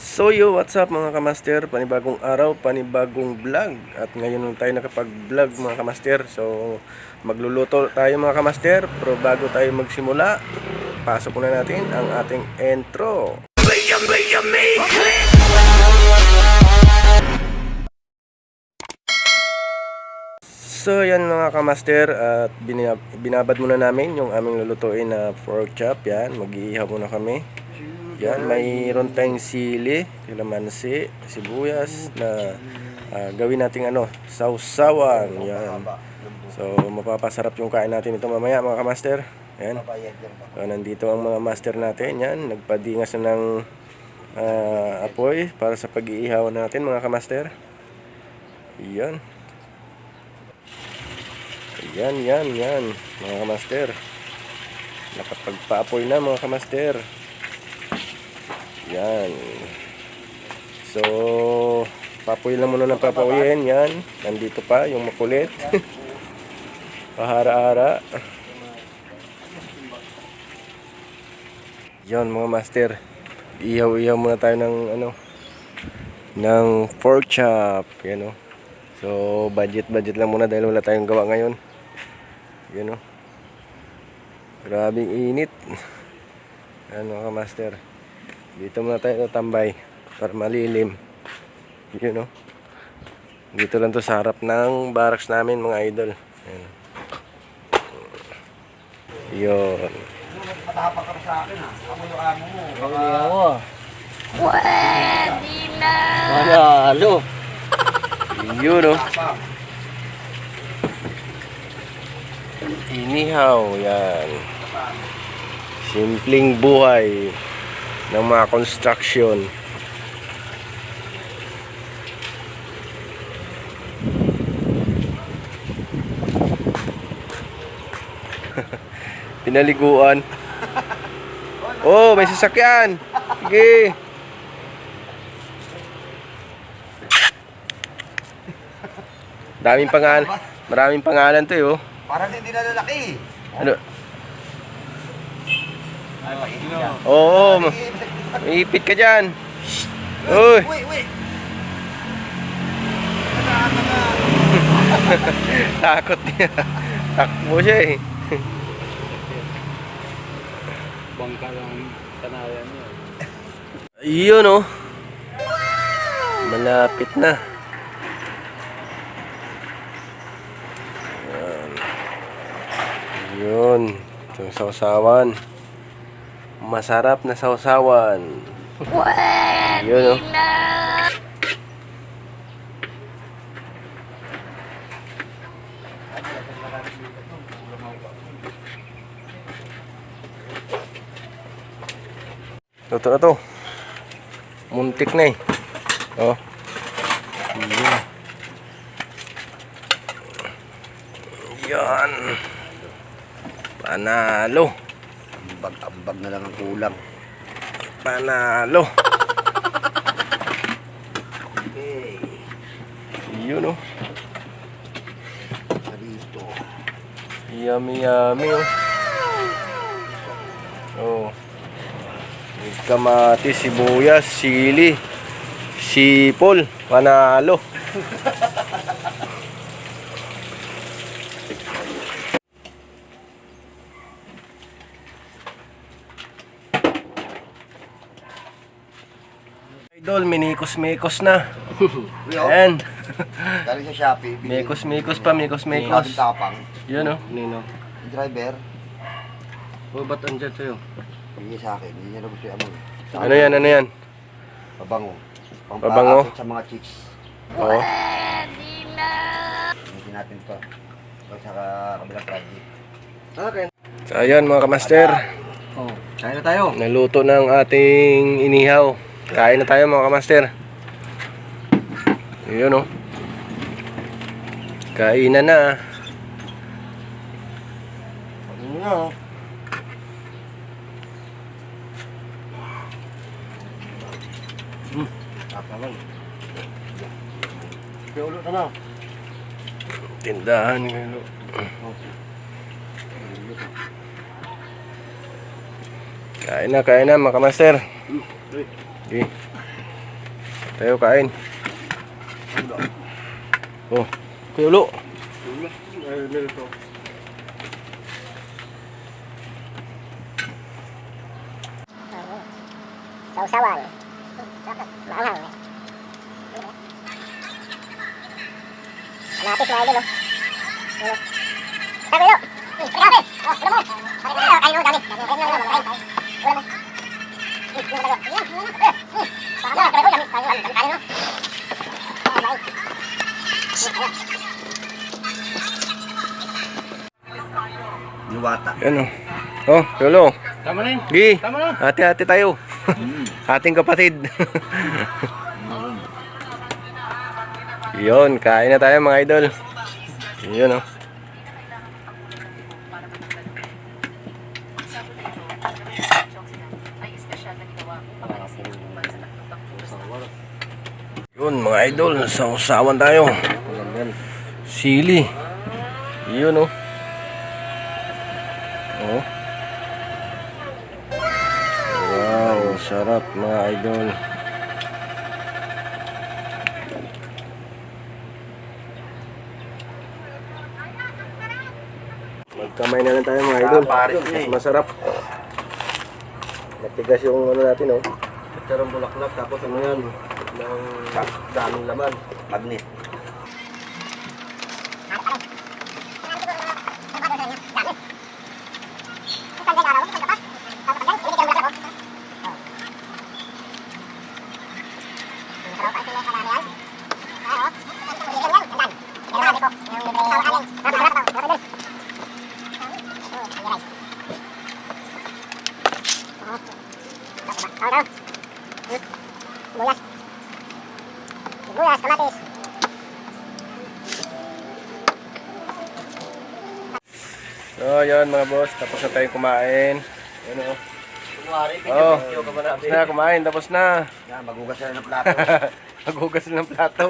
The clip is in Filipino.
So yo, what's up mga kamaster? Panibagong araw, panibagong vlog. At ngayon tayo nakapag-vlog mga kamaster. So magluluto tayo mga kamaster. Pero bago tayo magsimula, pasok muna natin ang ating intro. So yan mga kamaster, at binabad muna namin yung aming lulutuin na pork chop. Yan, mag-iihaw muna kami. Yan, mayroon tayong sili, kalamansi, sibuyas na gawin nating sausawan. Yan. So mapapasarap yung kain natin ito mamaya mga kamaster. Yan. So, nandito ang mga master natin. Yan, nagpadingas na ng apoy para sa pag-iihaw natin mga kamaster. Yan. Yan mga kamaster. Nakapagpa-apoy na mga kamaster. Yan. So papoy lang muna ng papoyin. Yan, nandito pa yung makulit. Pahara-hara. Yan mga master, ihaw-ihaw muna tayo ng pork chop. Yan o. So budget lang muna dahil wala tayong gawa ngayon. Yan o. Grabing init. Yan mga master, dito muna tayo tambay para malilim. Yun o. Dito lang to sa harap ng barracks namin mga idol. Yan. Yun. Matapak ka sa akin ha. Ako yung amo mo. Ako. Pwede na. Manalo. Yun o. Inihaw. Yan. Simpleng buhay ng mga construction. Pinaliguan. Oh, may sasakyan. Sige. Maraming pangalan to, oh. Parang hindi na lalaki. Ano? Oo, maipit ka dyan. Uy. Wait. Takot niya. Takbo siya eh. Bangka lang kanayan niya. Yun oh. Malapit na. Yun. Itong sausawan. Masarap na sausawan. Yun oh. Luto na to. Muntik na eh. Oh. Yan. Panalo. Ambag na lang ang kulang. Panalo. Yun oh. Dito. Yummy oh. Oh. Kamatis, sibuyas, sili, sipol, panalo. Idol, minikos-mikos na. Ayan. Galing sa Shopee. Mikos-mikos pa, mikos-mikos. Kaming tapang. Yun oh. Nino. Yung driver. O ba't andyan sa'yo? Bigay sa akin. Hindi niya na gusto yung amoy. Ano yan? Pabango. Pabango? Pampakapit sa mga chicks. Oo. Hindi natin to. Pag sa kabilang project. Okay. So ayan mga kamaster, Oh, kaya na tayo. naluto ng ating inihaw. Kain na tayo mga kamaster. Yun oh. Kainan na. Ano na? Tapalan. Kaya ulo ka na. Tindahan ngayon. Kain na mga kamaster. Okay. Tayo kain. Oh, Kuya Ulo. Sausawan. Maanghang. Hanapis mga idol, oh. Ano? Sabi, Lo. Grabe. Oh, ulo mo. Kain mo, dami. Kain mo, ulo mo. Ulo mo. Luwata. Yan o. Oh, Kuya Ulo. Tama na yun. Gi. Tama na. Hati-hati tayo. Ating kapatid. Yun, kain na tayo mga idol. Yun oh. Yun mga idol, sausawan tayo. Sili. Yun oh. Oh. Wow, sarap mga idol. Magkamay na lang tayo mga idol. Mas masarap. Matigas yung ano natin oh. Charong bulaklak tapos ano yan ng daming laman. Magnet. Bulas, kamatis. So yun mga boss, tapos na tayong kumain. Yun oh. Kunwari, Oh, pinag-video ka ba tapos natin? na kumain, tapos na. Yan, magugas na ng plato. Maghugas na ng plato.